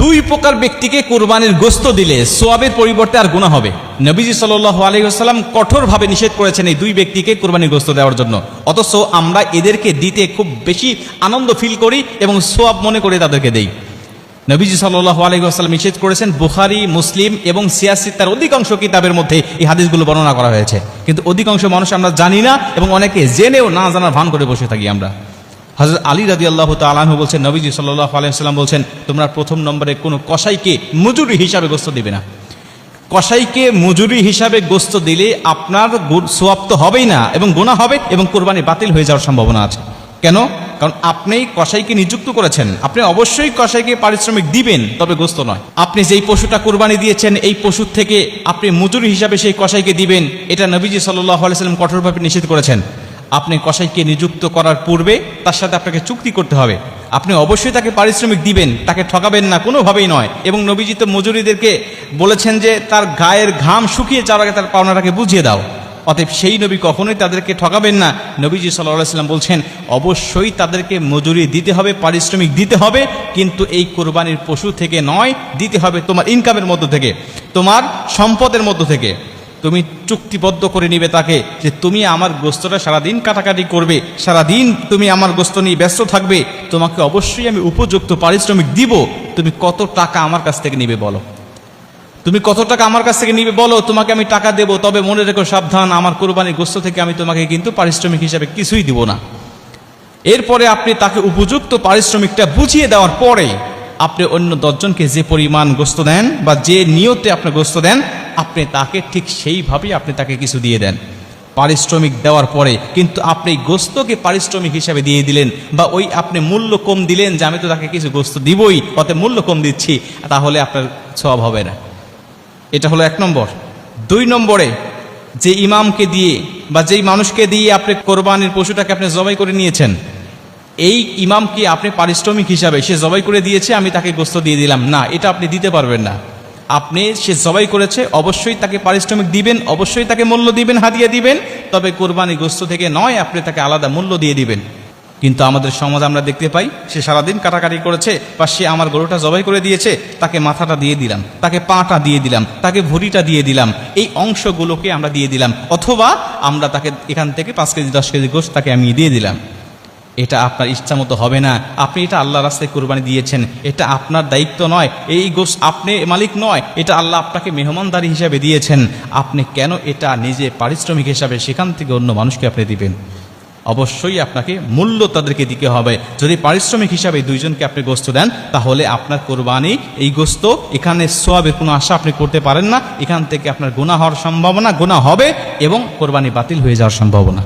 দুই প্রকার ব্যক্তিকে কুরবানির গোশত দিলে সোয়াবের পরিবর্তে আর গুনাহ হবে। নবীজি সাল্লাল্লাহু আলাইহি ওয়াসাল্লাম কঠোরভাবে নিষেধ করেছেন এই দুই ব্যক্তিকে কুরবানির গোশত দেওয়ার জন্য, অথচ আমরা এদেরকে দিতে খুব বেশি আনন্দ ফিল করি এবং সোয়াব মনে করে তাদেরকে দেই। নবীজি সাল্লাল্লাহু আলাইহি ওয়াসাল্লাম নিষেধ করেছেন, বুখারী, মুসলিম এবং সিয়াসিত্তার অধিকাংশ কিতাবের মধ্যে এই হাদিসগুলো বর্ণনা করা হয়েছে, কিন্তু অধিকাংশ মানুষ আমরা জানি না এবং অনেকে জেনেও না জানার ভান করে বসে থাকি আমরা। হযরত আলী রাদিয়াল্লাহু তাআলা আনহু বলছেন, নবীজি সাল্লাল্লাহু আলাইহি ওয়াসাল্লাম বলছেন, তোমরা প্রথম নম্বরে কোনো কসাইকে মজুরি হিসাবে গোশত দিবে না। কসাইকে মজুরি হিসাবে গোশত দিলে আপনার সোয়াব তো হবেই না এবং গুনাহ হবে এবং কুরবানি বাতিল হয়ে যাওয়ার সম্ভাবনা আছে। কেন? কারণ আপনি কসাইকে নিযুক্ত করেছেন, আপনি অবশ্যই কসাইকে পারিশ্রমিক দিবেন, তবে গোশত নয়। আপনি যেই পশুটা কুরবানি দিয়েছেন এই পশুর থেকে আপনি মজুরি হিসাবে সেই কসাইকে দিবেন, এটা নবীজি সাল্লাল্লাহু আলাইহি ওয়াসাল্লাম কঠোরভাবে নিষেধ করেছেন। আপনি কসাইকে নিযুক্ত করার পূর্বে তার সাথে আপনাকে চুক্তি করতে হবে, আপনি অবশ্যই তাকে পারিশ্রমিক দিবেন, তাকে ঠকাবেন না, কোনোভাবেই নয়। এবং নবীজি তো মজুরিদেরকে বলেছেন যে তার গায়ের ঘাম শুকিয়ে যাওয়ার আগে তার পাওনাটাকে বুঝিয়ে দাও। অতএব সেই নবী কখনোই তাদেরকে ঠকাবেন না। নবীজি সাল্লাল্লাহু আলাইহি ওয়াসাল্লাম বলছেন, অবশ্যই তাদেরকে মজুরি দিতে হবে, পারিশ্রমিক দিতে হবে, কিন্তু এই কোরবানির পশু থেকে নয়, দিতে হবে তোমার ইনকামের মধ্য থেকে, তোমার সম্পদের মধ্য থেকে। তুমি চুক্তিবদ্ধ করে নিবে তাকে যে তুমি আমার গোশতটা সারাদিন কাটাকাটি করবে, সারাদিন তুমি আমার গোশত নিয়ে ব্যস্ত থাকবে, তোমাকে অবশ্যই আমি উপযুক্ত পারিশ্রমিক দিব। তুমি কত টাকা আমার কাছ থেকে নিবে বলো, তুমি কত টাকা আমার কাছ থেকে নিবে বলো, তোমাকে আমি টাকা দেব, তবে মনে রেখো সাবধান, আমার কোরবানির গোশত থেকে আমি তোমাকে কিন্তু পারিশ্রমিক হিসাবে কিছুই দিব না। এরপরে আপনি তাকে উপযুক্ত পারিশ্রমিকটা বুঝিয়ে দেওয়ার পরে আপনি অন্য 10 জনকে যে পরিমাণ গোশত দেন বা যে নিয়তে আপনি গোশত দেন, আপনি তাকে ঠিক সেইভাবেই আপনি তাকে কিছু দিয়ে দেন পারিশ্রমিক দেওয়ার পরে। কিন্তু আপনি গোশতকে পারিশ্রমিক হিসাবে দিয়ে দিলেন বা ওই আপনি মূল্য কম দিলেন যে আমি তো তাকে কিছু গোশত দিবই, অতএব মূল্য কম দিচ্ছি, তাহলে আপনার সওয়াব হবে না। এটা হলো 1 নম্বর। 2 নম্বরে, যে ইমামকে দিয়ে বা যেই মানুষকে দিয়ে আপনি কোরবানির পশুটাকে আপনি জবাই করে নিয়েছেন, এই ইমামকে আপনি পারিশ্রমিক হিসাবে, সে জবাই করে দিয়েছে আমি তাকে গোশত দিয়ে দিলাম না, এটা আপনি দিতে পারবেন না। আপনি সে জবাই করেছে, অবশ্যই তাকে পারিশ্রমিক দিবেন, অবশ্যই তাকে মূল্য দিবেন, হাদিয়া দিবেন, তবে কোরবানি গোশত থেকে নয়, আপনি তাকে আলাদা মূল্য দিয়ে দিবেন। কিন্তু আমাদের সমাজ আমরা দেখতে পাই, সে সারাদিন কাটাকাটি করেছে বা সে আমার গরুটা জবাই করে দিয়েছে, তাকে মাথাটা দিয়ে দিলাম, তাকে পাটা দিয়ে দিলাম, তাকে ভুঁড়িটা দিয়ে দিলাম, এই অংশগুলোকে আমরা দিয়ে দিলাম, অথবা আমরা তাকে এখান থেকে 5 কেজি 10 কেজি গোশত তাকে আমি দিয়ে দিলাম। এটা আপনার ইচ্ছা মতো হবে না। আপনি এটা আল্লাহর রাস্তায় কুরবানি দিয়েছেন, এটা আপনার দায়িত্ব নয়, এই গোশত আপনি মালিক নয়, এটা আল্লাহ আপনাকে মেহমানদারি হিসাবে দিয়েছেন। আপনি কেন এটা নিজে পারিশ্রমিক হিসাবে সেখান থেকে অন্য মানুষকে আপনি দিবেন? অবশ্যই আপনাকে মূল্য তাদেরকে দিতে হবে। যদি পারিশ্রমিক হিসাবে 2 জনকে আপনি গোশত দেন, তাহলে আপনার কোরবানি এই গোশত, এখানে সওয়াবের কোনো আশা আপনি করতে পারেন না। এখান থেকে আপনার গুনাহ হওয়ার সম্ভাবনা, গুনাহ হবে এবং কোরবানি বাতিল হয়ে যাওয়ার সম্ভাবনা।